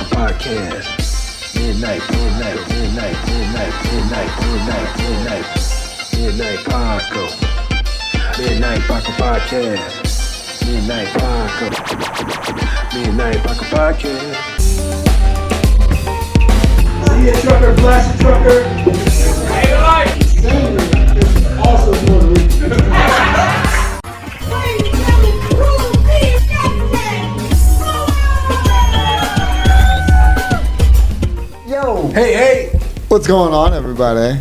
Paco Podcast. Midnight Paco. Midnight Paco Podcast. Midnight Paco Podcast. See a trucker, blast a trucker. Hey, life. Also Puerto Rican. Yo! Hey! What's going on, everybody?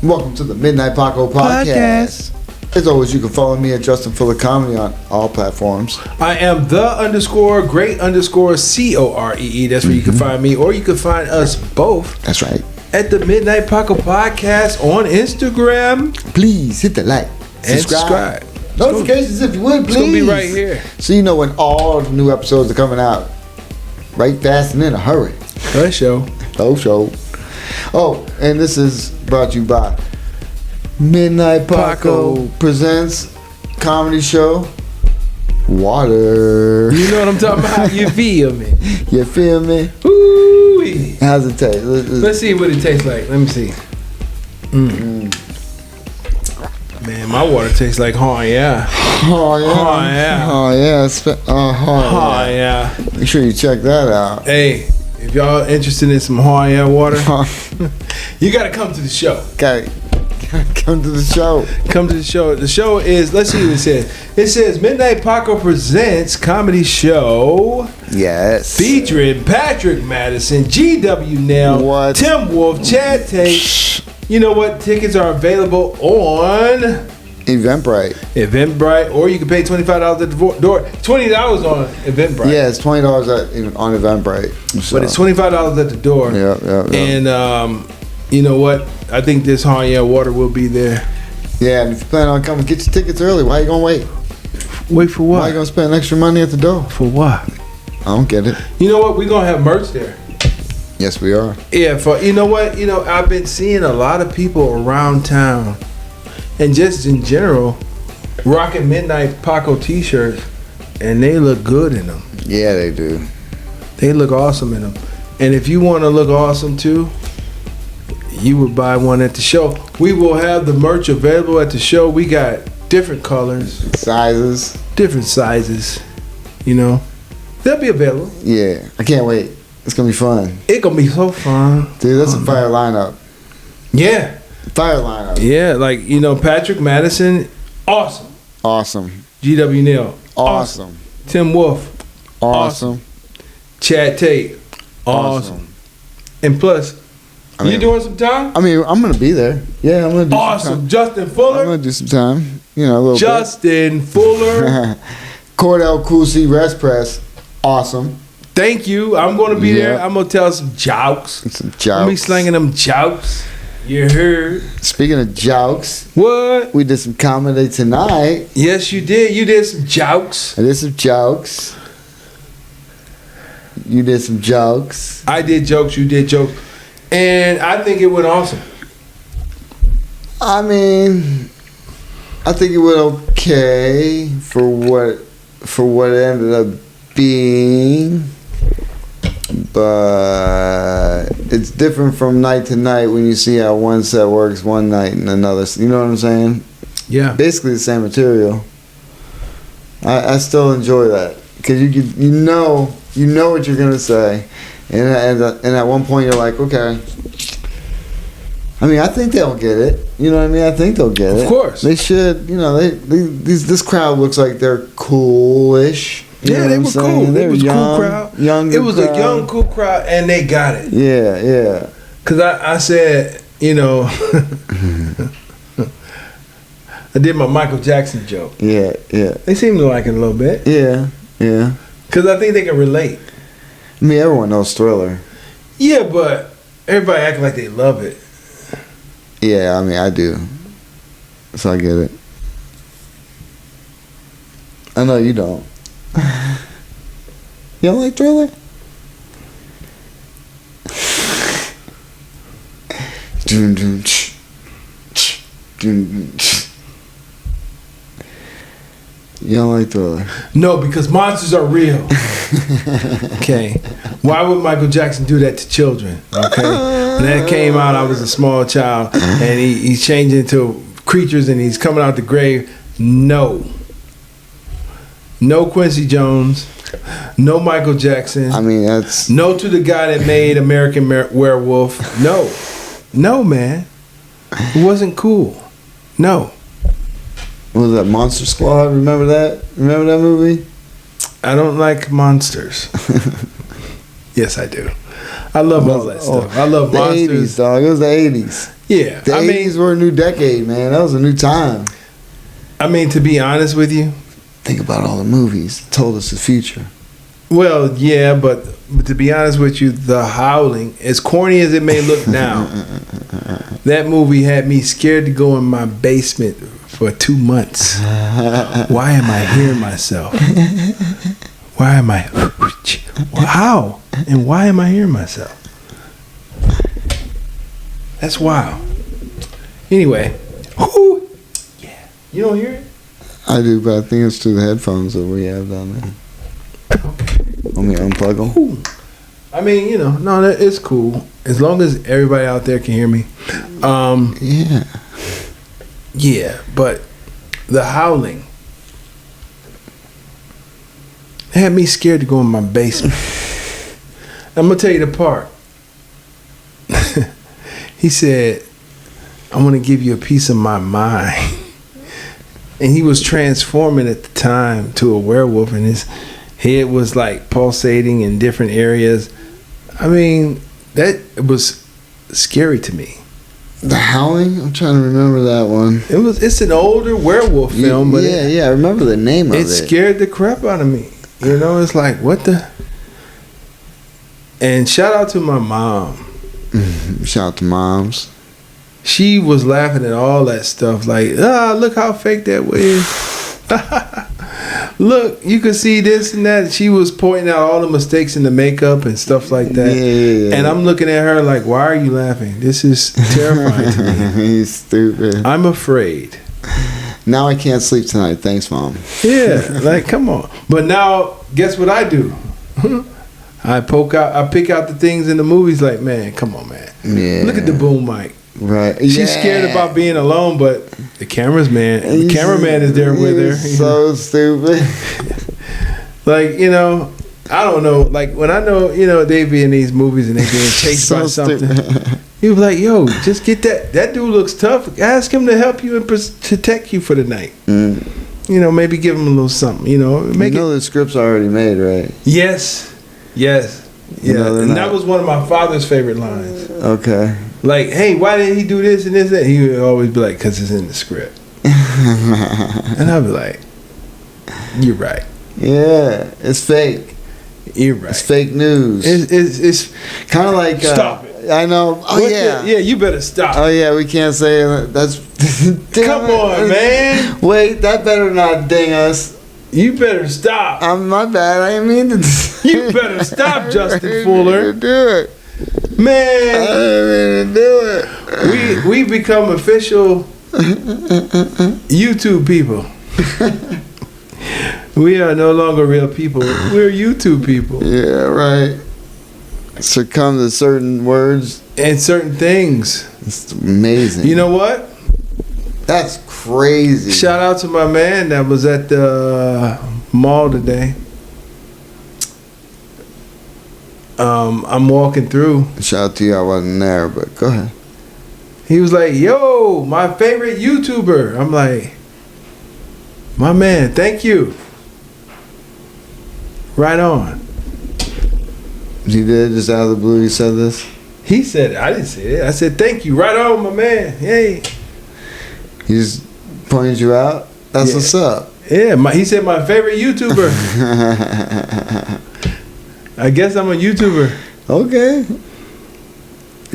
Welcome to the Midnight Paco Podcast. As always, you can follow me at Justin Fuller Comedy on all platforms. I am _great_COREE. That's where you can find me, or you can find us both. That's right. At the Midnight Paco Podcast on Instagram. Please hit the like And subscribe. Notifications if you would, please. It's gonna be right here. So you know when all the new episodes are coming out. Right fast and in a hurry. That show. Oh, and this is brought to you by Midnight Paco presents comedy show Water. You know what I'm talking about? You feel me? You feel me? Ooh. How's it taste? Let's see what it tastes like. Let me see. Man, my water tastes like yeah. Oh yeah. Yeah. Make sure you check that out. Hey, if y'all interested in some yeah water, you gotta come to the show. Okay. Come to the show. Come to the show. The show is, let's see what it says. It says Midnight Paco presents comedy show. Yes. Featuring Patrick Madison, GW Nail, What? Tim Wolf, Chad Tate. You know what? Tickets are available on Eventbrite, or you can pay $25 at the door. $20 on Eventbrite. Yeah, it's $20 on Eventbrite. So. But it's $25 at the door. Yeah. And you know what? I think this water will be there. Yeah, and if you plan on coming, get your tickets early. Why you gonna wait? Wait for what? Why you gonna spend extra money at the door? For what? I don't get it. You know what? We're gonna have merch there. Yes, we are. Yeah, you know what? I've been seeing a lot of people around town, and just in general, rocking Midnight Paco t-shirts, and they look good in them. Yeah, they do. They look awesome in them. And if you want to look awesome too, you would buy one at the show. We will have the merch available at the show. We got different colors, different sizes. They'll be available. Yeah, I can't wait. It's gonna be fun. It's gonna be so fun. Dude, that's a fire lineup. Yeah. Fire lineup. Yeah, Patrick Madison, awesome. GW Neal, Awesome. Tim Wolf, Awesome. Chad Tate, awesome. And plus, you doing some time? I mean, I'm gonna be there. Yeah, I'm gonna do some time. Justin Fuller. I'm gonna do some time. A little Justin Fuller. Cordell Coolsey Respress. Awesome. Thank you. I'm gonna be there. I'm gonna tell some jokes. I'm gonna be slanging them jokes. You heard. Speaking of jokes, what? We did some comedy tonight. Yes, you did. You did some jokes. I did some jokes. You did some jokes. I did jokes. You did jokes. And I think it went awesome. I mean, I think it went okay for what it ended up being, but it's different from night to night when you see how one set works one night and another. You know what I'm saying? Yeah. Basically the same material. I still enjoy that because you know what you're gonna say. And at one point you're like, okay. I mean, I think they'll get it. You know what I mean? I think they'll get it. Of course. They should. This crowd looks like they're coolish. Yeah, they were cool. They were a young, cool crowd. Younger it was crowd. A young, cool crowd, and they got it. Yeah. Because I said, I did my Michael Jackson joke. Yeah. They seem to like it a little bit. Yeah. Because I think they can relate. I mean, everyone knows Thriller. Yeah, but everybody acting like they love it. Yeah, I mean, I do. So I get it. I know you don't. You don't like Thriller? You don't like Thriller? No, because monsters are real. Okay. Why would Michael Jackson do that to children? Okay. When that came out, I was a small child, and he's changing into creatures, and he's coming out the grave. No Quincy Jones. No Michael Jackson. I mean, that's... No to the guy that made American Werewolf. No, man. It wasn't cool. No. What was that, Monster Squad? Remember that? Remember that movie? I don't like monsters. Yes, I do. I love all that stuff. I love the monsters. 80s, dog. It was the 80s. Yeah. The 80s were a new decade, man. That was a new time. I mean, to be honest with you, think about all the movies that told us the future. Well, yeah, but to be honest with you, The Howling, as corny as it may look now, that movie had me scared to go in my basement for 2 months. Why am I hearing myself? Why am I... How? And why am I hearing myself? That's wild. Anyway. Whoo, yeah. You don't hear it? I do, but I think it's through the headphones that we have down there. Okay. Let me unplug them. Ooh. I mean, you know, no, it's cool. As long as everybody out there can hear me. Yeah. Yeah, but The Howling had me scared to go in my basement. I'm going to tell you the part. He said, I want to give you a piece of my mind. And he was transforming at the time to a werewolf, and his head was like pulsating in different areas. I mean, that was scary to me. The Howling? I'm trying to remember that one. It's an older werewolf film, but I remember the name of it. It scared the crap out of me. You know, it's like, what the? And shout out to my mom. Shout out to moms. She was laughing at all that stuff. Like, look how fake that was. Look, you could see this and that. She was pointing out all the mistakes in the makeup and stuff like that. Yeah. And I'm looking at her like, why are you laughing? This is terrifying to me. He's stupid. I'm afraid. Now I can't sleep tonight. Thanks, Mom. Yeah, like, come on. But now, guess what I do? I pick out the things in the movies like, man, come on, man. Yeah. Look at the boom mic. Right. She's scared about being alone, but the cameraman is there with her. So stupid. Like, you know, I don't know. Like, when I know, you know, they be in these movies and they being chased by something. You be like, yo, just get that. That dude looks tough. Ask him to help you and protect you for the night. You know, maybe give him a little something. You know, the script's already made, right? Yes. Yeah, and that was one of my father's favorite lines. Okay. Like, hey, why did he do this and this and that? He would always be like, because it's in the script. And I'd be like, you're right. Yeah, it's fake. You're right. It's fake news. It's kind of like... stop it. I know. Oh, yeah. Yeah, you better stop. Oh, yeah, we can't say that's... Come on, man. Wait, that better not ding us. You better stop. My bad. I didn't mean to... You better stop, Justin Fuller. Do it. Man. I didn't mean to do it. We become official YouTube people. We are no longer real people. We're YouTube people. Yeah, right. Succumb to certain words. And certain things. It's amazing. You know what? That's crazy. Shout out to my man that was at the mall today. I'm walking through. Shout out to you. I wasn't there, but go ahead. He was like, yo, my favorite YouTuber. I'm like, my man, thank you. Right on. He did, just out of the blue, he said this? He said it. I didn't say it. I said, thank you. Right on, my man. Hey. He just pointed you out? That's what's up. Yeah, he said my favorite YouTuber. I guess I'm a YouTuber. Okay.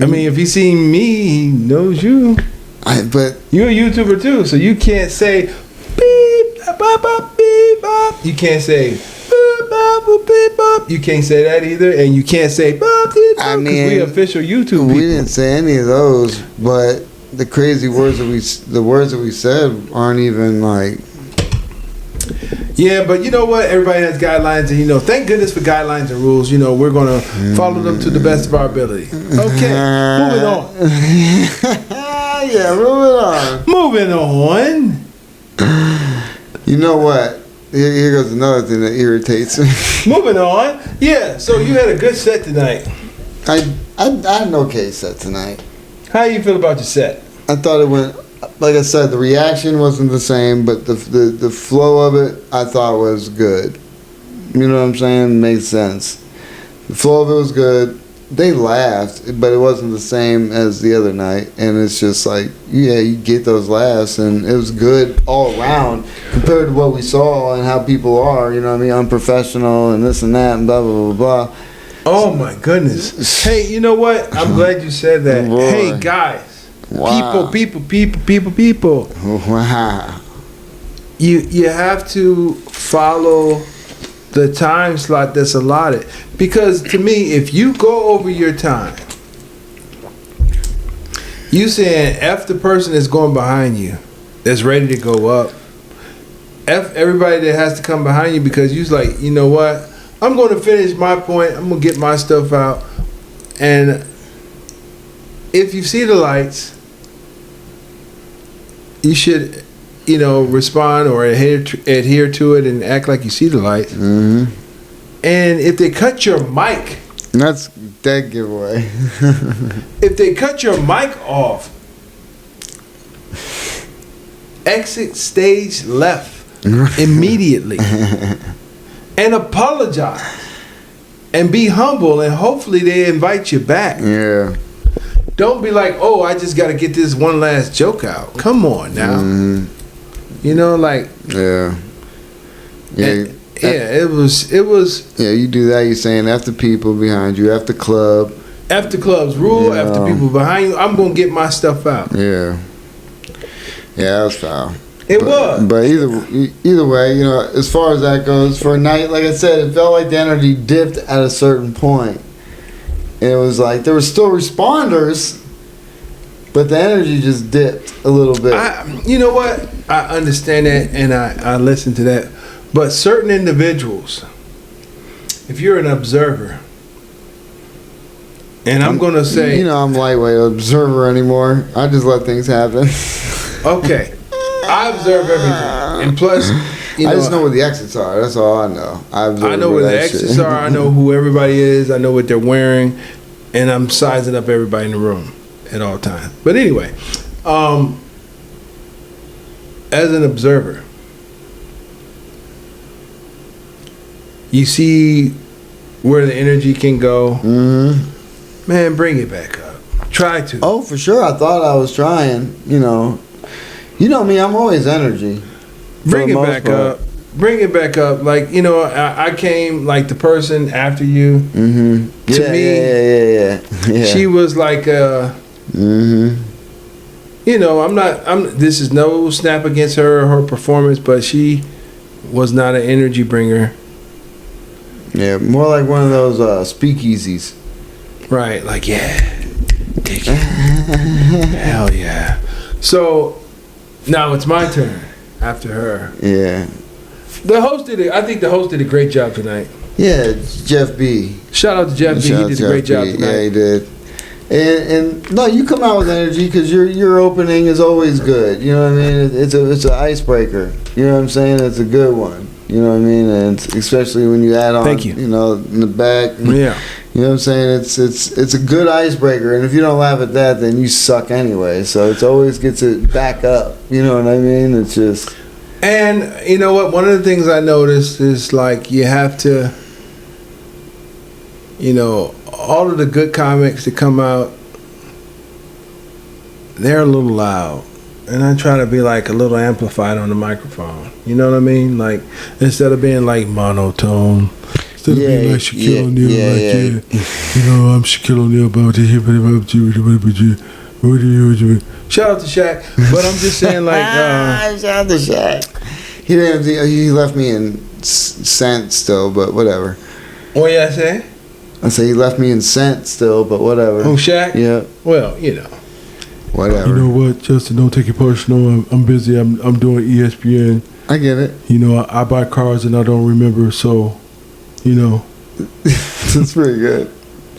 I mean, if he seen me, he knows you. But you're a YouTuber too, so you can't say beep, bop, bop, beep, bop. You can't say beep, bop, beep, bop. You can't say that either, and you can't say bop, beep, bop, because we official YouTube people. We didn't say any of those, but the crazy words that we said aren't even like. Yeah, but you know what? Everybody has guidelines, and thank goodness for guidelines and rules. We're gonna follow them to the best of our ability. Okay, moving on. Yeah, Moving on. You know what? Here goes another thing that irritates me. Moving on. Yeah, so you had a good set tonight. I had an okay set tonight. How you feel about your set? I thought it went, like I said, the reaction wasn't the same, but the flow of it I thought was good. You know what I'm saying? Made sense. The flow of it was good. They laughed, but it wasn't the same as the other night. And it's just like, yeah, you get those laughs, and it was good all around compared to what we saw and how people are, unprofessional and this and that and blah, blah, blah, blah. Oh, my goodness. Hey, you know what? I'm glad you said that. Boy. Hey, guys. Wow. People. Wow. You have to follow the time slot that's allotted. Because to me, if you go over your time, you saying F the person that's going behind you, that's ready to go up. F everybody that has to come behind you, because you's like, you know what? I'm going to finish my point. I'm going to get my stuff out. And if you see the lights, you should, respond or adhere to it and act like you see the lights. Mm-hmm. And if they cut your mic, That's that giveaway. if they cut your mic off, exit stage left immediately and apologize and be humble, and hopefully they invite you back. Yeah. Don't be like, oh, I just got to get this one last joke out. Come on now. Mm-hmm. Yeah. Yeah. It was. Yeah, you do that. You're saying after people behind you, after club. After clubs rule, after people behind you, I'm gonna get my stuff out. Yeah. Yeah, that was foul. It was. But either way, as far as that goes, for a night, like I said, it felt like the energy dipped at a certain point. And it was like there were still responders, but the energy just dipped a little bit. You know what? I understand that, and I listen to that. But certain individuals, if you're an observer, and I'm going to say... I'm lightweight observer anymore. I just let things happen. Okay. I observe everything. And plus, I just know where the exits are. That's all I know. I know where the exits are. I know who everybody is. I know what they're wearing. And I'm sizing up everybody in the room at all times. But anyway, as an observer, you see where the energy can go. Mm-hmm. Man, bring it back up. Try to. Oh, for sure. I thought I was trying. You know me. I'm always energy. Bring it back up. Bring it back up. Like, I came like the person after you. Mm-hmm. To me, yeah. She was like, mm-hmm. This is no snap against her or her performance, but she was not an energy bringer. Yeah, more like one of those speakeasies. Right, like, yeah, take it. Hell yeah. So, now it's my turn after her. Yeah. I think the host did a great job tonight. Yeah, it's Jeff B. Shout out to Jeff B. He did a great job tonight. Yeah, he did. And no, you come out with energy because your opening is always good. You know what I mean? It's an icebreaker. You know what I'm saying? It's a good one. You know what I mean? And especially when you add on, thank you. In the back. Yeah. You know what I'm saying? It's a good icebreaker, and if you don't laugh at that, then you suck anyway. So it always gets it back up. You know what I mean? It's just. And you know what? One of the things I noticed is like you have to. All of the good comics that come out, they're a little loud. And I try to be like a little amplified on the microphone. You know what I mean? Like, instead of being like monotone, instead of being like Shaquille O'Neal, I'm Shaquille O'Neal, shout out to Shaq. But I'm just saying, like, shout out to Shaq. He left me in scent still, but whatever. What you say? I say he left me in scent still, but whatever. Oh, Shaq? Yeah. Well, whatever. You know what, Justin? Don't take it personal. I'm busy. I'm doing ESPN. I get it. You know, I buy cars and I don't remember, so, you know. That's pretty good.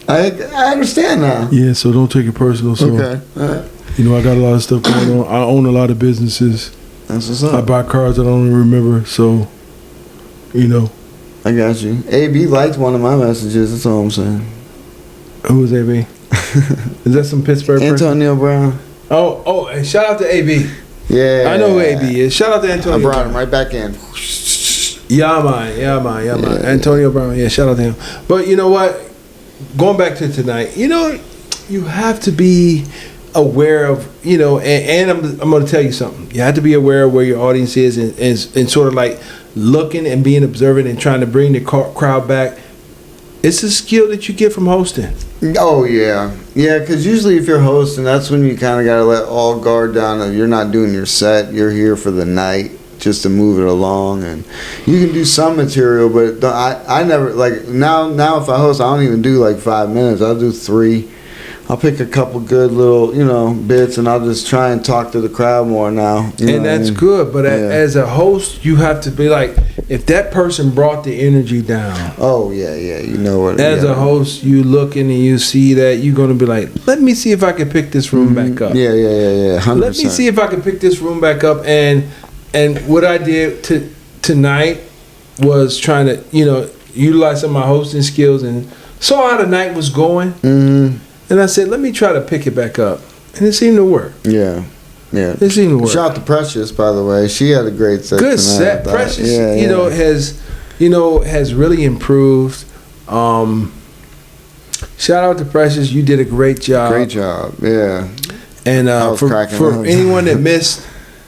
I understand now. Yeah, so don't take it personal. So, okay. All right. You know, I got a lot of stuff going on. I own a lot of businesses. That's what's up. I buy cars I don't remember, so, you know. I got you. AB liked one of my messages. That's all I'm saying. Who is AB? Is that some Pittsburgh person? Antonio Brown. Oh, and shout out to AB. Yeah. I know who AB is. Shout out to Antonio. I brought him right back in. Yeah, man. Antonio Brown. Yeah, shout out to him. But you know what? Going back to tonight, you know, you have to be aware of, you know, and I'm going to tell you something. You have to be aware of where your audience is and sort of like looking and being observant and trying to bring the crowd back. It's a skill that you get from hosting. Oh, yeah. Yeah, because usually if you're hosting, that's when you kind of got to let all guard down. If you're not doing your set, you're here for the night just to move it along. And you can do some material, but I never, like, now if I host, I don't even do like 5 minutes. I'll do 3. I'll pick a couple good little, you know, bits, and I'll just try and talk to the crowd more now. And that's good, but as a host, you have to be like, if that person brought the energy down. Oh, yeah, you know what. As a host, you looking and you see that, you're going to be like, let me see if I can pick this room back up. Yeah, 100%. Let me see if I can pick this room back up. And what I did tonight was trying to, you know, utilize some of my hosting skills and saw how the night was going. Mm-hmm. And I said, let me try to pick it back up. And it seemed to work. Yeah. It seemed to work. Shout out to Precious, by the way. She had a great set Good tonight, set. Precious, has really improved. Shout out to Precious. You did a great job. Great job, yeah. And for anyone that missed,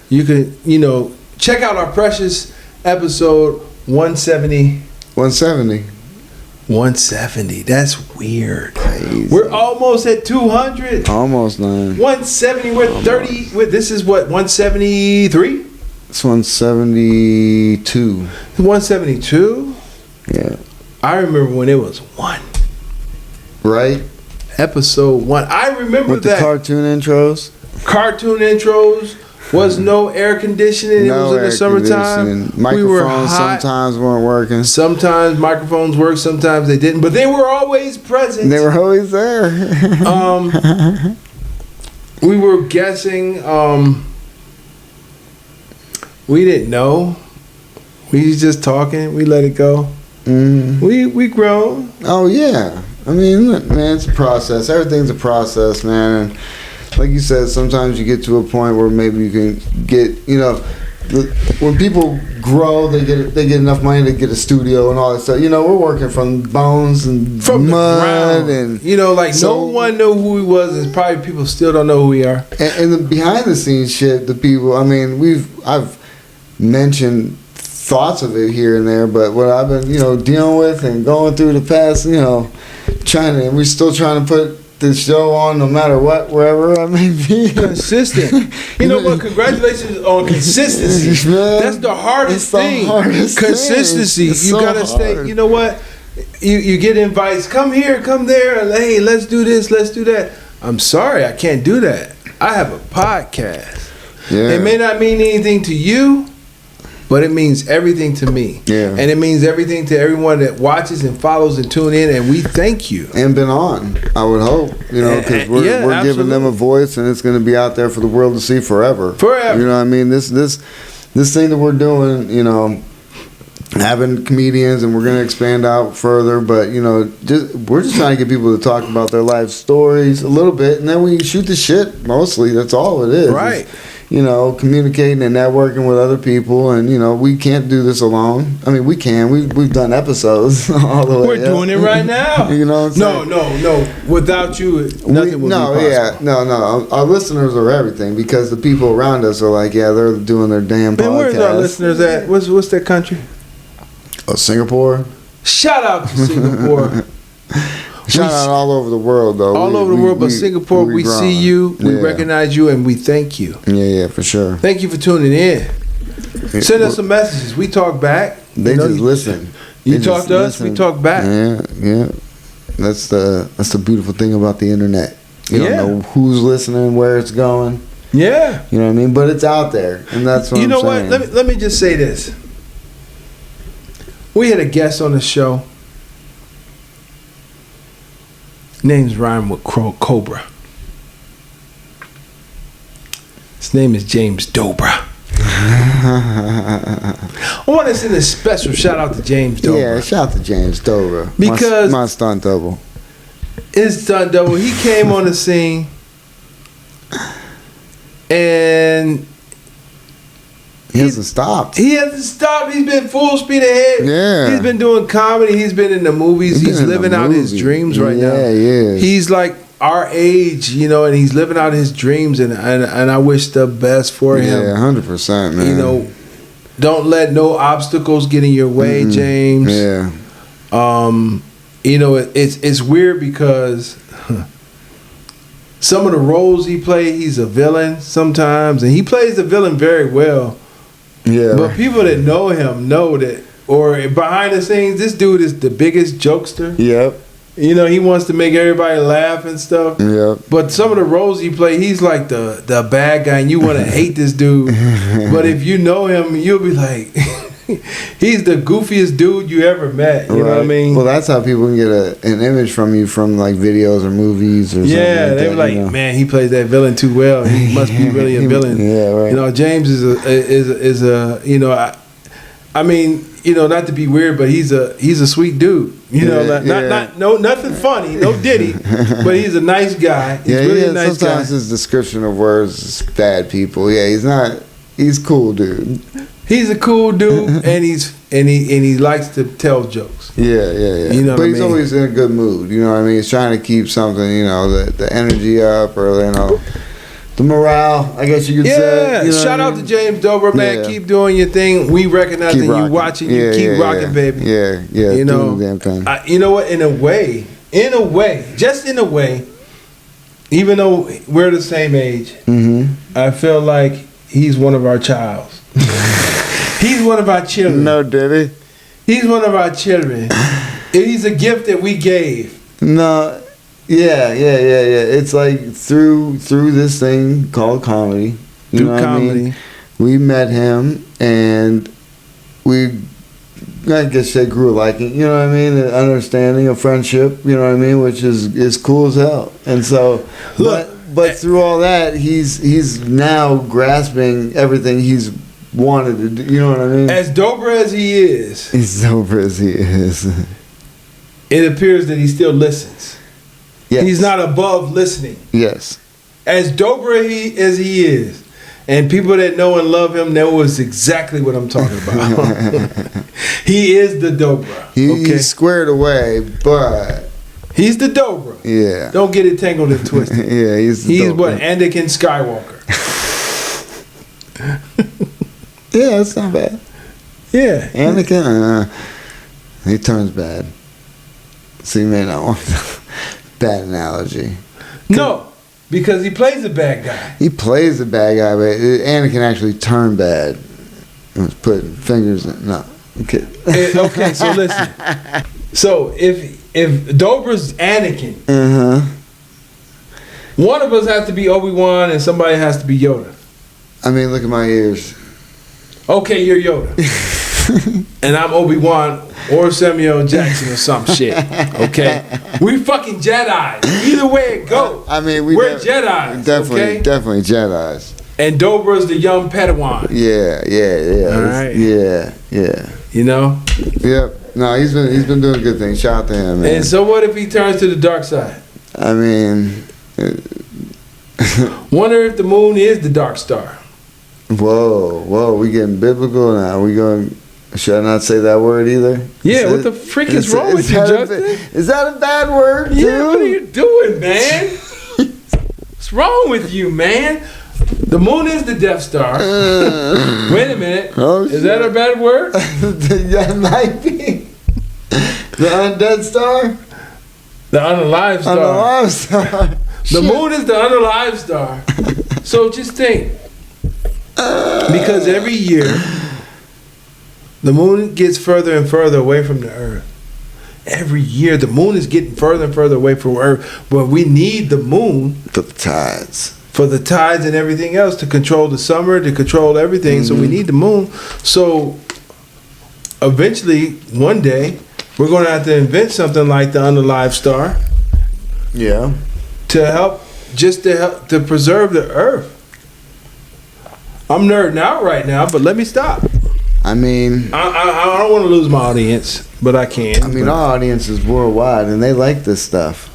you can, you know, check out our Precious episode 170. 170. That's weird. Crazy. We're almost at 200. Almost, man. 170. We're almost. 30. This is what, 173? It's 172. 172? Yeah. I remember when it was 1. Right? Episode 1. I remember with that. The cartoon intros. Was no air conditioning. It was in the summertime. Microphones we were hot. Sometimes weren't working. Sometimes microphones worked, sometimes they didn't. But they were always present. They were always there. We were guessing. We didn't know. We was just talking. We let it go. We grown. Oh yeah. I mean, man, it's a process. Everything's a process, man. And like you said, sometimes you get to a point where maybe you can get, you know, when people grow, they get enough money to get a studio and all that stuff. You know, we're working from bones and from mud, the ground. and you know, like no one knew who he was, and probably people still don't know who we are. And the behind the scenes shit, the people. I mean, I've mentioned thoughts of it here and there, but what I've been, you know, dealing with and going through the past, you know, we're still trying to put the show on no matter what, wherever I may be. Consistent. You know what? Congratulations on consistency. That's the hardest thing. Consistency. You gotta stay. You know what? You get invites. Come here, come there. Hey, let's do this. Let's do that. I'm sorry, I can't do that. I have a podcast. Yeah. It may not mean anything to you, but it means everything to me. Yeah. And it means everything to everyone that watches and follows and tune in, and we thank you. And been on, I would hope, you know, because we're giving them a voice, and it's going to be out there for the world to see forever. Forever. You know what I mean? This thing that we're doing, you know, having comedians, and we're going to expand out further, but, you know, we're just trying to get people to talk about their life stories a little bit, and then we shoot the shit, mostly. That's all it is. Right. You know, communicating and networking with other people, and you know, we can't do this alone. I mean, we can. We've done episodes all the way. We're doing it right now. You know what I'm saying? No. Without you, nothing would be possible. No. Our listeners are everything, because the people around us are like, yeah, they're doing their damn podcast. Man, where's our listeners at? What's that country? Oh, Singapore. Shout out to Singapore. Shout out all over the world, though. All over the world, but Singapore, we see you, we recognize you, and we thank you. Yeah, for sure. Thank you for tuning in. Send us some messages. We talk back. They just listen. You talk to us, we talk back. Yeah. That's the beautiful thing about the internet. You don't know who's listening, where it's going. Yeah. You know what I mean? But it's out there, and that's what You I'm know saying. what? Let me just say this. We had a guest on the show. Name's rhyme with Cobra. His name is James Dobra. I want to send a special shout out to James Dobra. Yeah, shout out to James Dobra. Because my stunt double. His stunt double, he came on the scene and he hasn't stopped. He hasn't stopped. He's been full speed ahead. Yeah. He's been doing comedy. He's been in the movies. He's living out his dreams right now. Yeah, he is. He's like our age, you know, and he's living out his dreams, and I wish the best for him. Yeah, 100%, man. You know, don't let no obstacles get in your way, James. Yeah. You know, it's weird because some of the roles he plays, he's a villain sometimes, and he plays the villain very well. Yeah. But people that know him know that, or behind the scenes, this dude is the biggest jokester. Yep. You know, he wants to make everybody laugh and stuff. Yep. But some of the roles he plays, he's like the bad guy, and you want to hate this dude. But if you know him, you'll be like, he's the goofiest dude you ever met. You know what I mean? Well, that's how people can get an image from you from like videos or movies or something. Yeah, they were like, man, he plays that villain too well. He must be really a villain. Yeah, right. You know, James is a you know, I mean, you know, not to be weird, but he's a sweet dude. You know, nothing funny, no ditty, but he's a nice guy. He's really a nice sometimes guy. his description of words is bad people. Yeah, he's cool, dude. He's a cool dude, and he likes to tell jokes. Yeah. You know, but he's always in a good mood. You know what I mean? He's trying to keep something, you know, the energy up, or you know, the morale, I guess you could say. Yeah, You know shout out to James Dobra, man. Yeah. Keep doing your thing. We recognizing you, watching you. Keep rocking, baby. Yeah. You know, damn thing. you know what? In a way, just in a way, even though we're the same age, I feel like he's one of our childs. He's one of our children. No, did he? He's one of our children. He's a gift that we gave. No. Yeah. It's like through this thing called comedy. You know what I mean? We met him, and we, I guess, they grew liking. You know what I mean? An understanding, a friendship. You know what I mean? Which is cool as hell. And so, but through all that, he's now grasping everything he's wanted to do. You know what I mean? As Dobra as he is, it appears that he still listens. Yes. He's not above listening. Yes. As Dobra as he is, and people that know and love him know exactly what I'm talking about. He is the Dobra. He's squared away, but he's the Dobra. Yeah. Don't get it tangled and twisted. Yeah, he's Dobra. What, Anakin Skywalker. Yeah, that's not bad. Yeah. Anakin, he turns bad. So you may not want bad analogy. No, because he plays a bad guy. He plays a bad guy, but Anakin actually turned bad. He was putting fingers in. No, okay. Okay, so listen. So if Dobra's Anakin, one of us has to be Obi-Wan and somebody has to be Yoda. I mean, look at my ears. Okay, you're Yoda. And I'm Obi-Wan or Samuel Jackson or some shit. Okay? We fucking Jedi. Either way it goes. I mean, we're Jedis. Definitely Jedis. And Dobra's the young Padawan. Yeah. All right. Yeah. You know? Yep. No, he's been doing good things. Shout out to him, man. And so what if he turns to the dark side? I mean, wonder if the moon is the dark star. Whoa, we getting biblical now. We going, should I not say that word either? Yeah, what the freak is wrong with you, Justin? Is that a bad word, Yeah, dude? what are you doing, man? What's wrong with you, man? The moon is the Death Star. Wait a minute. Oh, is that a bad word? That might be. The undead star? The unalive star. Unalive star. The moon is the unalive star. So just think. Because every year, the moon gets further and further away from the earth. Every year, the moon is getting further and further away from Earth. But we need the moon For the tides. for the tides and everything else to control the summer, to control everything. So we need the moon. So eventually, one day, we're going to have to invent something like the unalive star. Yeah. To preserve the Earth. I'm nerding out right now, but let me stop. I mean, I don't want to lose my audience, but I can. I mean, our audience is worldwide, and they like this stuff.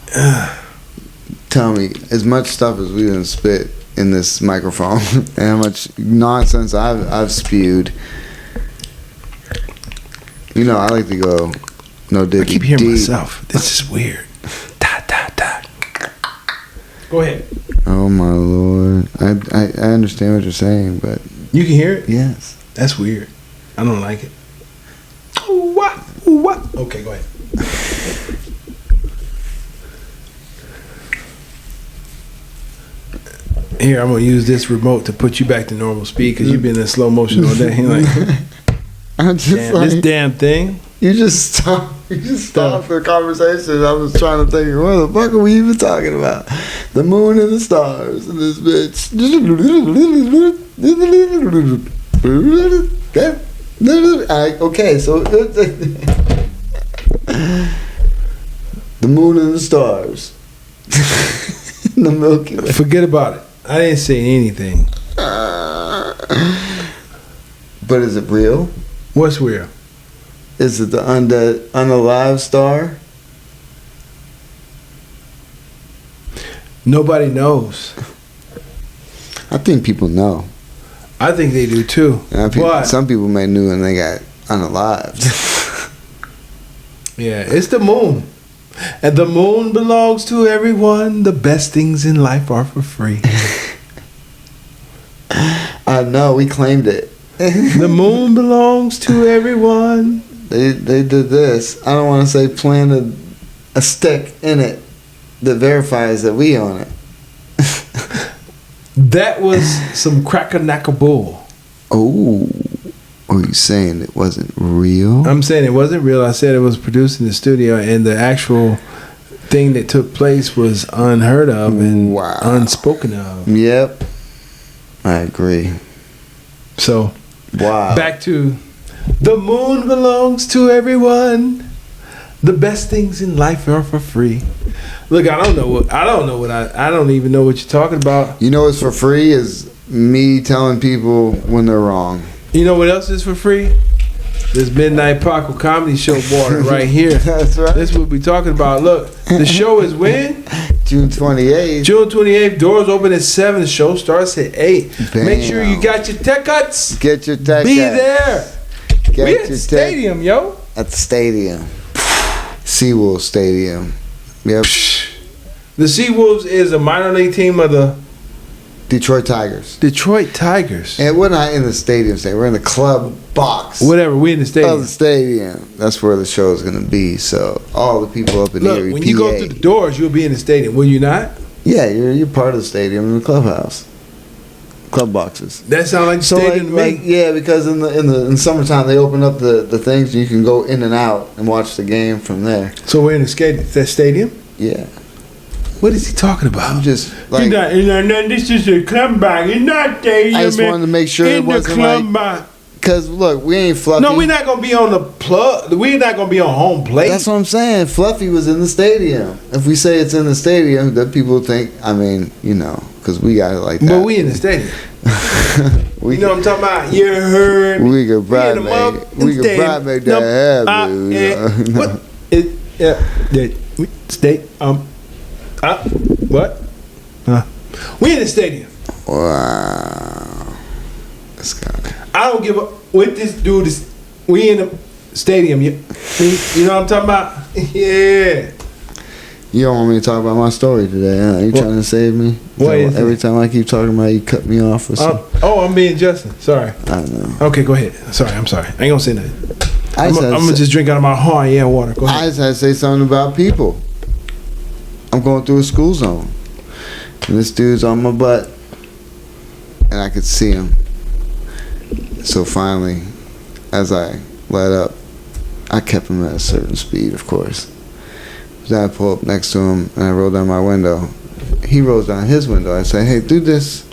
Tell me, as much stuff as we done spit in this microphone, and how much nonsense I've spewed. You know, I like to go no diggy. I keep hearing deep. myself. This is weird. Go ahead. Oh my Lord, I understand what you're saying, but You can hear it? yes, That's weird. I don't like it. Ooh, what? Ooh, what? Okay, go ahead. Here, I'm gonna use this remote to put you back to normal speed because you've been in slow motion all day. Like, I'm just damn, like this damn thing. you just stopped the conversation. I was trying to think, what the fuck are we even talking about? The moon and the stars and this bitch. Okay, so the moon and the stars, the Milky Way. Forget about it. I didn't say anything. But is it real? What's real? Is it the unalive star? Nobody knows. I think people know. I think they do too. But Some people may knew and they got unalived. yeah, it's the moon. And the moon belongs to everyone. The best things in life are for free. I know, we claimed it. The moon belongs to everyone. They did this. I don't want to say planted a stick in it that verifies that we own it. That was some cracker-knacker bull. Oh, are you saying it wasn't real? I'm saying it wasn't real. I said it was produced in the studio, and the actual thing that took place was unheard of and unspoken of. Yep, I agree. So, wow. Back to the moon belongs to everyone. The best things in life are for free. Look, I don't even know what you're talking about. You know what's for free is me telling people when they're wrong. You know what else is for free? This Midnight Paco Comedy Show water right here. That's right. That's what we're talking about. Look, the show is when? June 28th. June 28th. Doors open at 7. The show starts at 8. Bam. Make sure you got your tech cuts. Get your tech Be cuts. there. Get We at the stadium, yo. At the stadium. Seawolf Stadium. Yep. The Seawolves is a minor league team of the Detroit Tigers. Detroit Tigers. And we're not in the stadium today. We're in the club box. Whatever, we in the stadium. Of the stadium. That's where the show is going to be. So all the people up in Look, Erie, when PA. you go through the doors, you'll be in the stadium. Will you not? Yeah, you're part of the stadium in the clubhouse. Club boxes. That sounds like the stadium to me. Yeah, because in the summertime they open up the things and you can go in and out and watch the game from there. So we're in the stadium? Yeah. What is he talking about? I'm just like, this is a club box. It's not stadium. I just wanted to make sure it wasn't like, because look, we ain't Fluffy. No, we're not gonna be on the plug. We're not gonna be on home plate. That's what I'm saying. Fluffy was in the stadium. If we say it's in the stadium, then people think. I mean, you know, because we got it like that. But we in the stadium. We you know what I'm talking about? You heard me. We could bridesmaid. We could bridesmaid that heavy. What? What? We in the stadium. Wow. That's kind of. I don't give a what this dude is. We in the stadium. You know what I'm talking about? Yeah. You don't want me to talk about my story today, huh? You trying to save me? What is every it? time I keep talking about it, you cut me off or something. I'm being Justin. Sorry. I know. Okay, go ahead. Sorry, I'm sorry. I ain't gonna say nothing. I'm gonna just drink out of my horn. Yeah, water. Go ahead. I just had to say something about people. I'm going through a school zone, and this dude's on my butt, and I could see him. So finally, as I let up, I kept him at a certain speed, of course. Then I pulled up next to him, and I rolled down my window. He He rolls down his window. I say, hey, do this.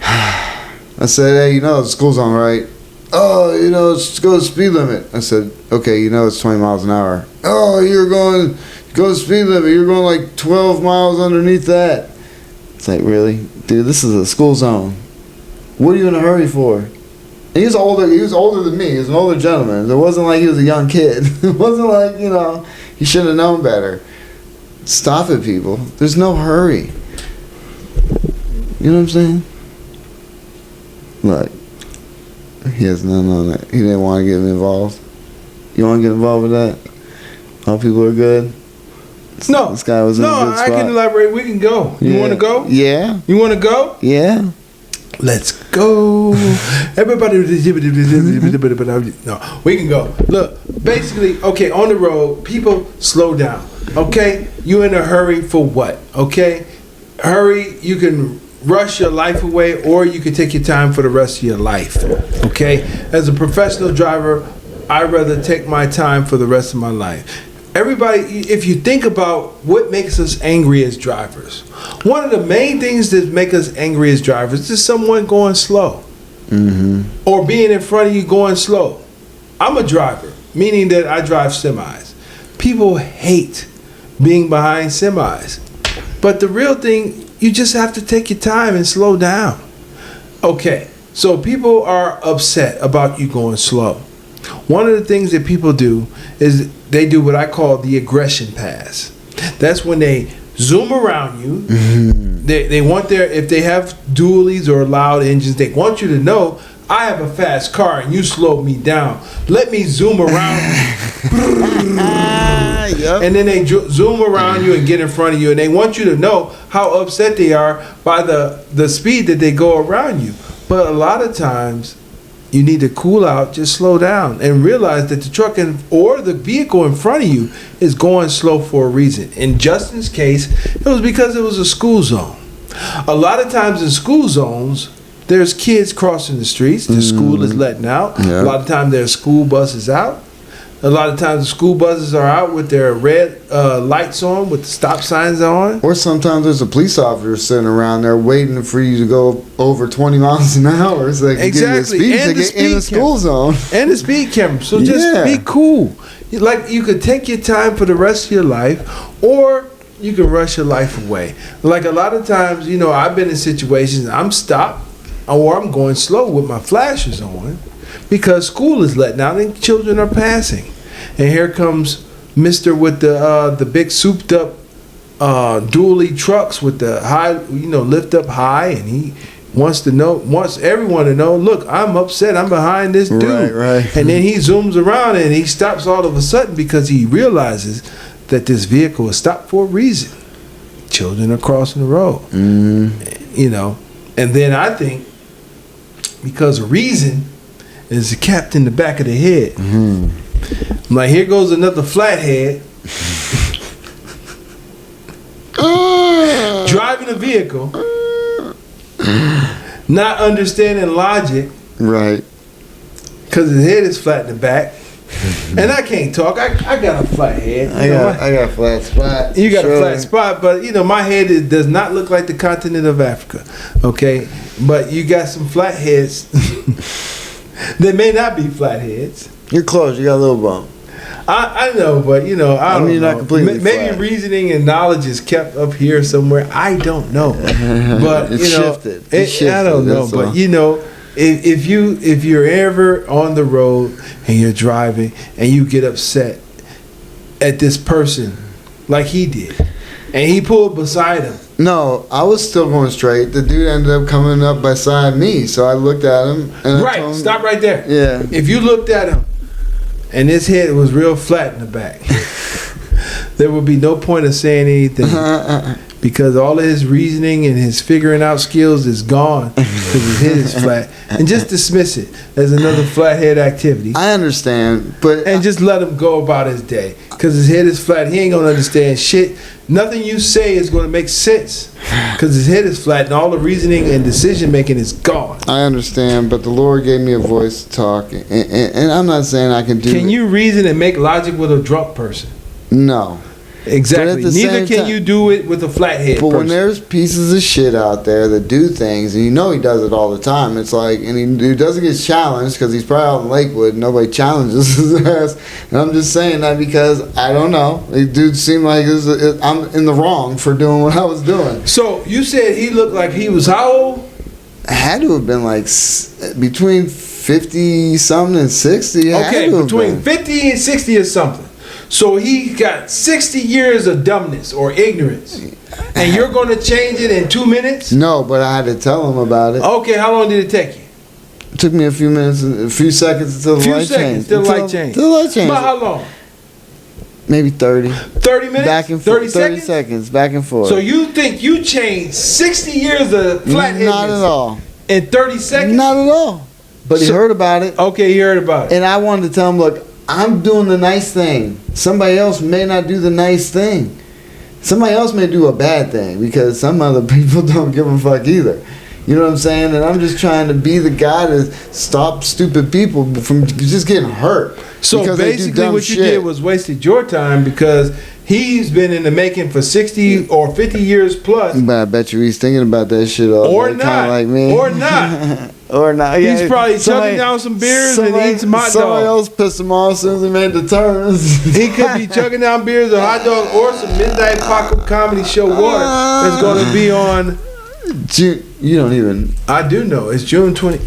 I said, hey, the school zone, right? Oh, it's go to speed limit. I said, okay, it's 20 miles an hour. Oh, go to speed limit. You're going like 12 miles underneath that. It's like, really? Dude, this is a school zone. What are you in a hurry for? And he was older than me. He was an older gentleman. It wasn't like he was a young kid. It wasn't like, he should have known better. Stop it, people. There's no hurry. You know what I'm saying? Look, he has none on that. He didn't want to get involved. You want to get involved with that? All people are good? No. This guy was in a good spot. I can elaborate. We can go. You want to go? Yeah. You want to go? Yeah. Let's go. Everybody. No, we can go. Look, basically, okay, on the road, people slow down. Okay? You in a hurry for what? Okay? Hurry, you can rush your life away, or you can take your time for the rest of your life. Okay? As a professional driver, I'd rather take my time for the rest of my life. Everybody, if you think about what makes us angry as drivers, one of the main things that make us angry as drivers is someone going slow. Mm-hmm. Or being in front of you going slow. I'm a driver, meaning that I drive semis. People hate being behind semis. But the real thing, you just have to take your time and slow down. Okay, so people are upset about you going slow. One of the things that people do is they do what I call the aggression pass. That's when they zoom around you. Mm-hmm. They want if they have dualies or loud engines, they want you to know, I have a fast car and you slowed me down. Let me zoom around you. Yep. And then they zoom around you and get in front of you, and they want you to know how upset they are by the speed that they go around you. But a lot of times, you need to cool out, just slow down, and realize that the truck or the vehicle in front of you is going slow for a reason. In Justin's case, it was because it was a school zone. A lot of times in school zones, there's kids crossing the streets. The school is letting out. Yeah. A lot of times there's school buses out. A lot of times the school buses are out with their red lights on, with the stop signs on. Or sometimes there's a police officer sitting around there waiting for you to go over 20 miles an hour so they can give you a speed ticket in the school zone. And the speed camera. So just be cool. Like, you could take your time for the rest of your life, or you can rush your life away. Like, a lot of times, I've been in situations, I'm stopped or I'm going slow with my flashers on because school is letting out and children are passing. And here comes Mr. with the big souped up dually trucks with the high, lift up high, and he wants everyone to know, look, I'm upset, I'm behind this dude. Right. And then he zooms around and he stops all of a sudden because he realizes that this vehicle is stopped for a reason. Children are crossing the road. Mm. And then I think because reason is the cap in the back of the head. Mm-hmm. I'm like, here goes another flathead driving a vehicle, not understanding logic, right? Because his head is flat in the back, and I can't talk. I got a flat head. I got a flat spot. You got a flat spot, but my head does not look like the continent of Africa. Okay, but you got some flat heads. They may not be flat heads. You're close. You got a little bump. I know, but I don't know. Not completely maybe flat. Reasoning and knowledge is kept up here somewhere. I don't know, but it's shifted. It's shifted. I don't know, but if you're ever on the road and you're driving and you get upset at this person like he did, and he pulled beside him. No, I was still going straight. The dude ended up coming up beside me, so I looked at him. And right, stop right there. Yeah. If you looked at him and his head was real flat in the back, there would be no point of saying anything because all of his reasoning and his figuring out skills is gone because his head is flat. And just dismiss it as another flathead activity. I understand, but just let him go about his day because his head is flat. He ain't gonna understand shit. Nothing you say is gonna make sense because his head is flat and all the reasoning and decision making is gone. I understand, but the Lord gave me a voice to talk, and I'm not saying I can do. Can you reason and make logic with a drunk person? No. Exactly. But at the Neither same can time- you do it with a flathead But when person. there's pieces of shit out there that do things, and you know he does it all the time, it's like, and he doesn't get challenged because he's probably out in Lakewood and nobody challenges his ass. And I'm just saying that because I don't know. It dude seemed like I'm in the wrong for doing what I was doing. So you said he looked like he was how old? Had to have been like between 50 something and 60. Okay, between 50 and 60 or something. So he got 60 years of dumbness or ignorance. And you're going to change it in 2 minutes? No, but I had to tell him about it. Okay, how long did it take you? It took me a few minutes, a few seconds until the light changed. Till the light changed. Till the light changed. About how long? Maybe 30. 30 minutes? Back and 30 forth. 30 seconds? seconds, back and forth. So you think you changed 60 years of flatheadness? Not at all. In 30 seconds? Not at all. But he heard about it. Okay, he heard about it. And I wanted to tell him, look, I'm doing the nice thing. Somebody else may not do the nice thing. Somebody else may do a bad thing because some other people don't give a fuck either. You know what I'm saying? And I'm just trying to be the guy to stop stupid people from just getting hurt. So because they do basically dumb what you shit. did was wasted your time because he's been in the making for 60 or 50 years plus. But I bet you he's thinking about that shit all Or day, not. kinda like me. Or not. Or not. He's probably chugging down some beers and eating some hot Somebody dogs. else pissed him off as soon as he made the turns. He could be chugging down beers or hot dogs or some Midnight Paco comedy show water that's going to be on. You don't even. I do know. It's June 20.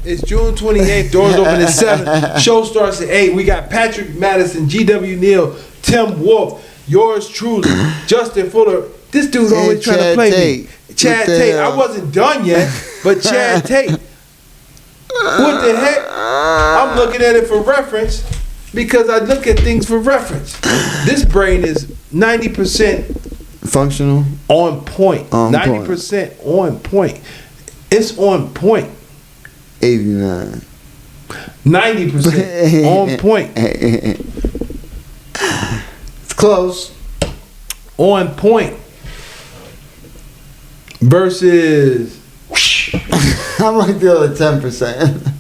It's June 28th. Doors open at 7. Show starts at 8. We got Patrick Madison, G.W. Neal, Tim Wolf, yours truly, Justin Fuller. This dude always trying to play me. Chad Tate. I wasn't done yet, but Chad Tate. What the heck? I'm looking at it for reference because I look at things for reference. This brain is 90% Functional. on point. On 90% on point. It's on point. 89. 90% on point. It's close. On point. Versus I'm like the other 10%.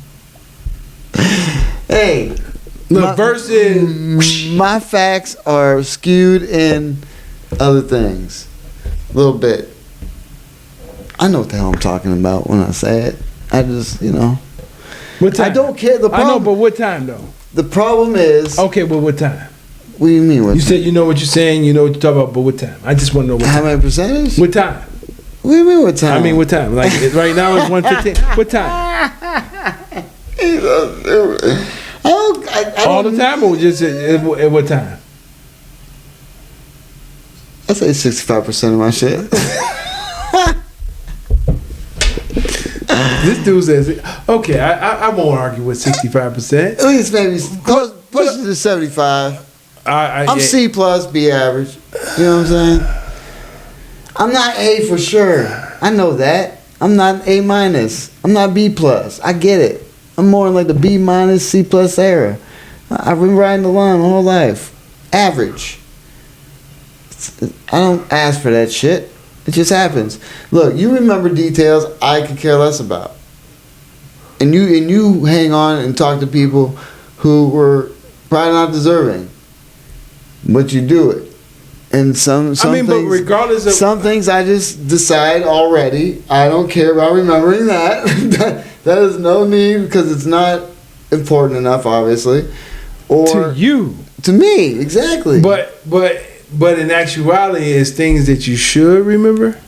Hey. versus My facts are skewed in other things. A little bit. I know what the hell I'm talking about when I say it. I just, what time? I don't care. The I know, problem, but what time though? the problem is. Okay, but what time? What do you mean? What You time? said you know what you're saying, you know what you're talking about, but what time? I just want to know what How time. many percentage? What time? What do you mean? What time? I mean, what time? Like right now it's 1:15. What time? All the time, or just at what time? I say 65% of my shit. This dude says, okay, I won't argue with 65%. At least maybe push it to 75. I'm C plus, B average. You know what I'm saying? I'm not A for sure. I know that. I'm not A minus. I'm not B plus. I get it. I'm more in like the B minus, C plus era. I've been riding the line my whole life. Average. I don't ask for that shit. It just happens. Look, you remember details I could care less about. And you hang on and talk to people who were probably not deserving. But you do it. And some things, but regardless of some things I just decide already. I don't care about remembering that. That is no need because it's not important enough, obviously. Or to you, to me, exactly. But in actuality, it's things that you should remember.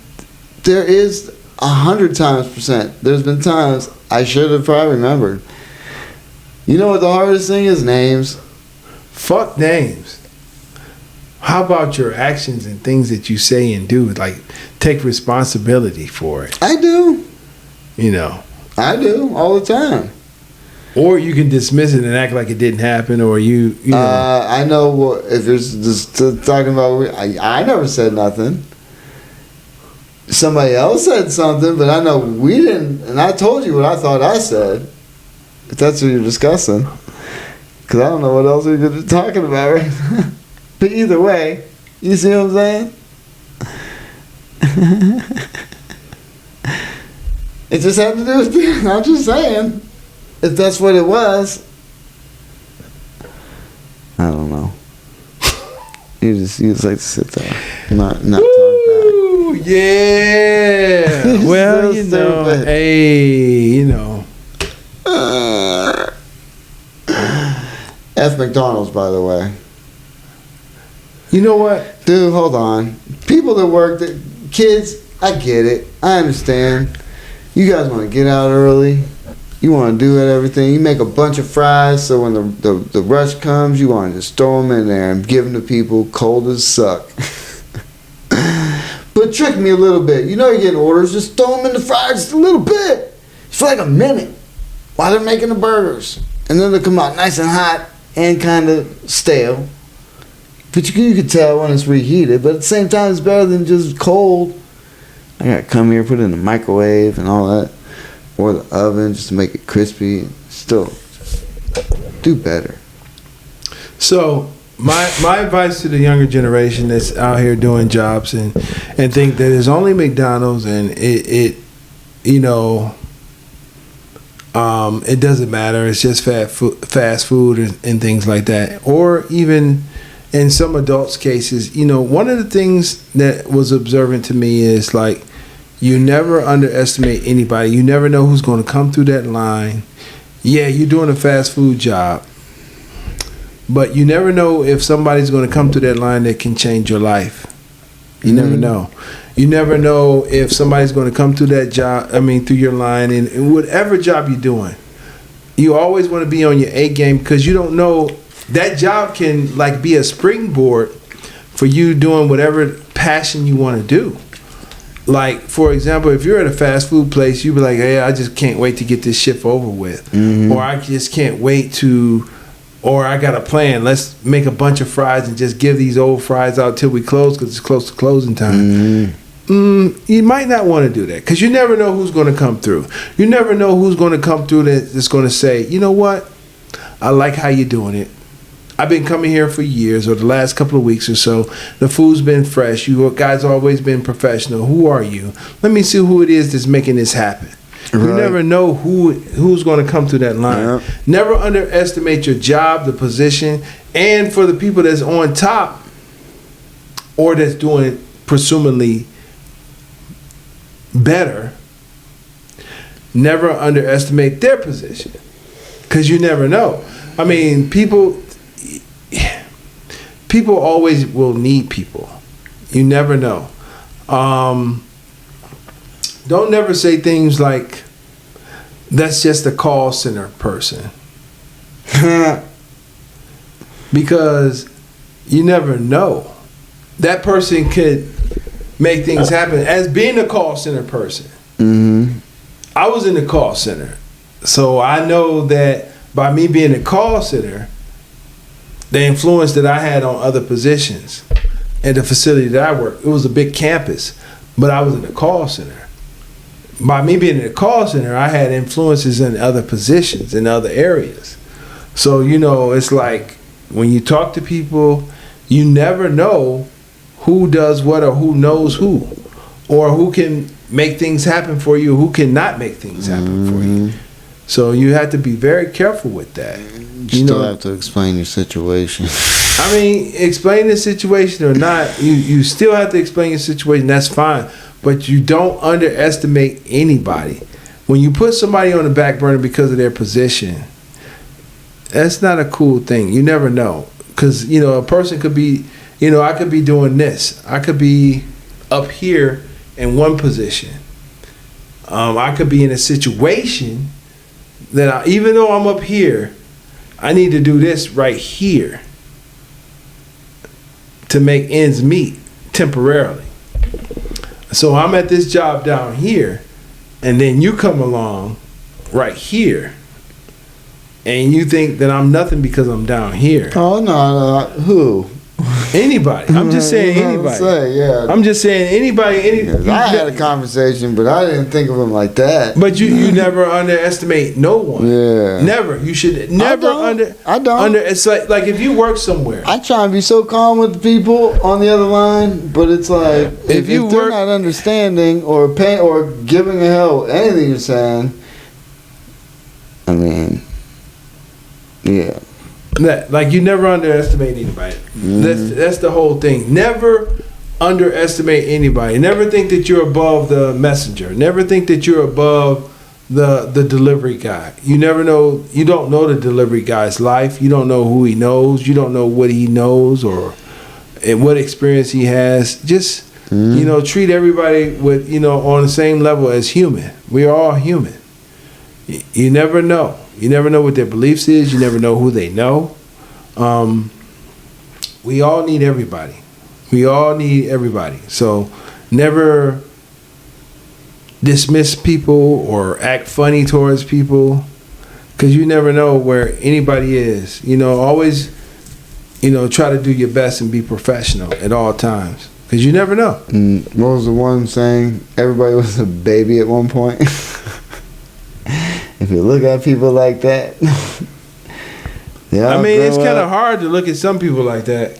There is 100%. There's been times I should have probably remembered. You know what the hardest thing is? Names. Fuck names. How about your actions and things that you say and do? Like, take responsibility for it. I do. I do all the time. Or you can dismiss it and act like it didn't happen, or you know. I know if you're just talking about, I never said nothing. Somebody else said something, but I know we didn't, and I told you what I thought I said. If that's what you're discussing. Because I don't know what else we're talking about right now. But either way, you see what I'm saying? It just had to do with me. I'm just saying. If that's what it was. I don't know. You just like to sit there, not talk back. Yeah. Well, so stupid. Hey, F McDonald's, by the way. You know what? Dude, hold on. People that work, kids, I get it. I understand. You guys want to get out early. You want to do everything. You make a bunch of fries, so when the rush comes, you want to just throw them in there and give them to people cold as suck. But trick me a little bit. You know you're getting orders. Just throw them in the fries just a little bit. For like a minute while they're making the burgers. And then they'll come out nice and hot and kind of stale. But you can tell when it's reheated. But at the same time, it's better than just cold. I got to come here, put it in the microwave and all that. Or the oven just to make it crispy. Still, do better. So, my advice to the younger generation that's out here doing jobs and think that it's only McDonald's and it doesn't matter. It's just fast food and things like that. Or even in some adults' cases, one of the things that was observant to me is like, you never underestimate anybody. You never know who's going to come through that line. Yeah, you're doing a fast food job, but you never know if somebody's going to come through that line that can change your life. You never know. You never know if somebody's going to come through that job, through your line, and whatever job you're doing. You always want to be on your A game because you don't know, that job can like be a springboard for you doing whatever passion you want to do. Like, for example, if you're at a fast food place, you be like, hey, I just can't wait to get this shift over with. Mm-hmm. Or I just can't wait to, or I got a plan. Let's make a bunch of fries and just give these old fries out till we close because it's close to closing time. Mm-hmm. You might not want to do that because you never know who's going to come through. You never know who's going to come through that's going to say, you know what? I like how you're doing it. I've been coming here for years, or the last couple of weeks or so. The food's been fresh. You guys always been professional. Who are you? Let me see who it is that's making this happen. Right. You never know who's going to come through that line. Yep. Never underestimate your job, the position, and for the people that's on top or that's doing presumably better, never underestimate their position because you never know. People always will need people. You never know. Don't never say things like, that's just a call center person. Because you never know. That person could make things happen. As being a call center person, I was in the call center. So I know that by me being a call center, the influence that I had on other positions in the facility that I worked, it was a big campus, but I was in the call center. By me being in the call center, I had influences in other positions, in other areas. So, it's like when you talk to people, you never know who does what or who knows who, or who can make things happen for you, who cannot make things happen for you. So you have to be very careful with that. You still have to explain your situation. Explain the situation or not, you still have to explain your situation. That's fine. But you don't underestimate anybody. When you put somebody on the back burner because of their position, that's not a cool thing. You never know. Because, a person could be, I could be doing this. I could be up here in one position. I could be in a situation that even though I'm up here, I need to do this right here to make ends meet temporarily. So I'm at this job down here, and then you come along right here, and you think that I'm nothing because I'm down here. Oh, no. Who? Anybody. I'm just saying anybody. I'm just saying anybody. I had a conversation, but I didn't think of him like that. But you never underestimate no one. Yeah. Never. You should never I don't. It's like if you work somewhere. I try and be so calm with the people on the other line, but it's like if they're not understanding or paying or giving a hell anything you're saying, yeah. Like, you never underestimate anybody. That's the whole thing. Never underestimate anybody. Never think that you're above the messenger. Never think that you're above the delivery guy. You never know. You don't know the delivery guy's life. You don't know who he knows. You don't know what he knows or and what experience he has. Just treat everybody with on the same level as human. We are all human. You never know. You never know what their beliefs is. You never know who they know. We all need everybody. We all need everybody. So never dismiss people or act funny towards people, because you never know where anybody is. Always, try to do your best and be professional at all times, because you never know. What was the one saying? Everybody was a baby at one point. If you look at people like that. I mean, it's kind of hard to look at some people like that.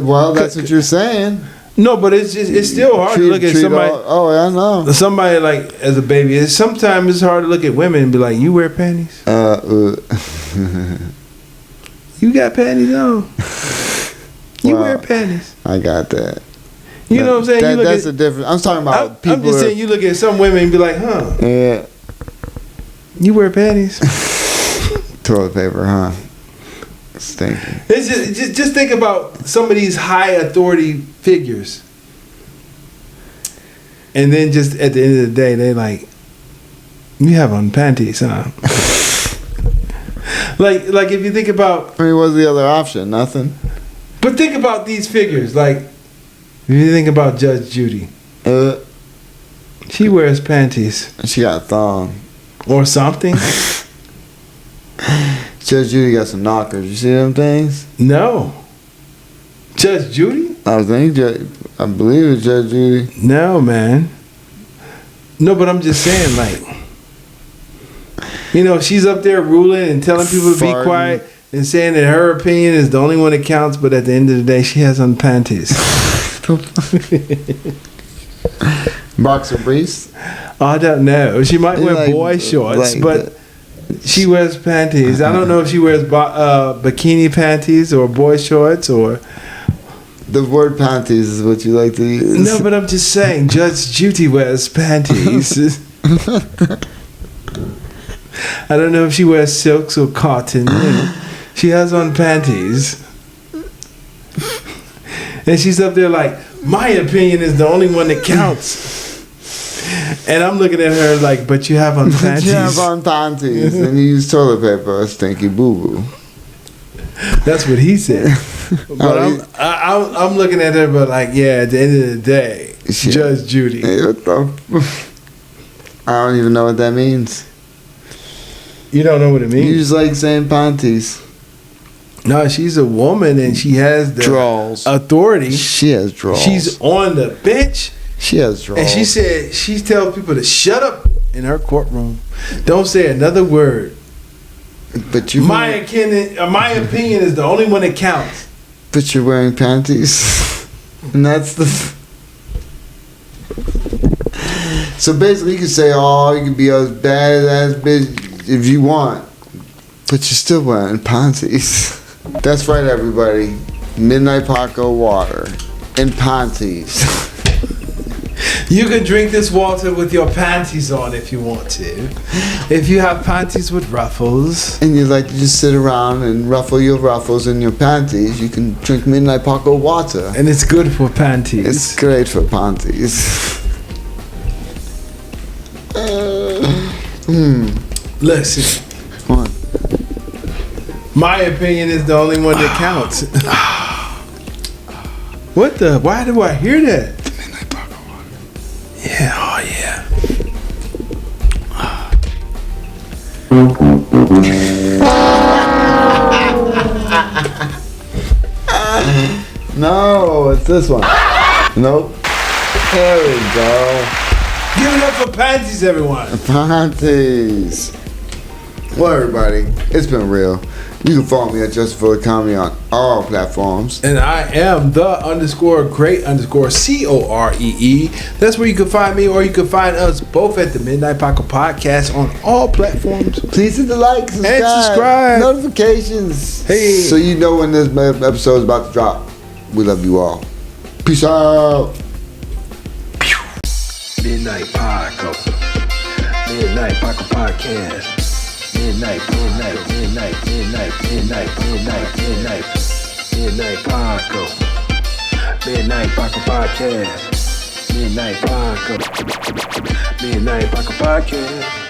Well, that's what you're saying. No, but it's still hard to look at somebody. I know. Somebody like as a baby. Sometimes it's hard to look at women and be like, "You wear panties? You got panties on? You wear panties? I got that. You know what I'm saying? That's a different. I'm talking about people. I'm just saying, you look at some women and be like, "Huh? Yeah. You wear panties? Toilet paper, huh? Stinky." It's just think about some of these high authority figures, and then just at the end of the day, they like, "You have on panties, huh?" like if you think about, I mean, what's the other option? Nothing. But think about these figures. Like, if you think about Judge Judy, she wears panties. She got a thong or something. Judge Judy got some knockers. You see them things? No. Judge Judy? I believe it's Judge Judy. No, man. No, but I'm just saying, like, she's up there ruling and telling people to be quiet and saying that her opinion is the only one that counts, but at the end of the day, she has on panties. Boxer briefs? I don't know. She might wear boy shorts, but she wears panties. I don't know if she wears bikini panties or boy shorts or... The word panties is what you like to use. No, but I'm just saying, Judge Judy wears panties. I don't know if she wears silks or cotton. She has on panties. And she's up there like, my opinion is the only one that counts. And I'm looking at her like, but you have on panties. You have on panties. And you use toilet paper, stinky boo-boo. That's what he said. But I'm looking at her, but like, yeah, at the end of the day, Judge Judy. Hey, what the... I don't even know what that means. You don't know what it means? You just like saying panties. No, she's a woman and she has the draws. Authority. She has draws. She's on the bench. She has draws. And she said she tells people to shut up in her courtroom. Don't say another word. But my opinion is the only one that counts. But you're wearing panties. And that's the... So basically you can say, oh, you can be a badass bitch if you want. But you're still wearing panties. That's right, everybody. Midnight Paco water and panties. You can drink this water with your panties on if you want to. If you have panties with ruffles. And you like to just sit around and ruffle your ruffles in your panties, you can drink Midnight Paco water. And it's good for panties. It's great for panties. Listen. Come on. My opinion is the only one that counts. What the? Why do I hear that? The Midnight Paco water. Yeah, oh yeah. No, it's this one. Nope. There we go. Give it up for panties, everyone. Panties. Well, everybody, it's been real. You can follow me at Justin Fuller Comedy on all platforms. And I am the_great_COREE. That's where you can find me, or you can find us both at the Midnight Paco Podcast on all platforms. Please hit the like, subscribe. Notifications. Hey. So you know when this episode is about to drop. We love you all. Peace out. Midnight Paco. Midnight Paco Podcast. Midnight Paco. Midnight Paco Podcast. Midnight Paco. Midnight Paco Podcast.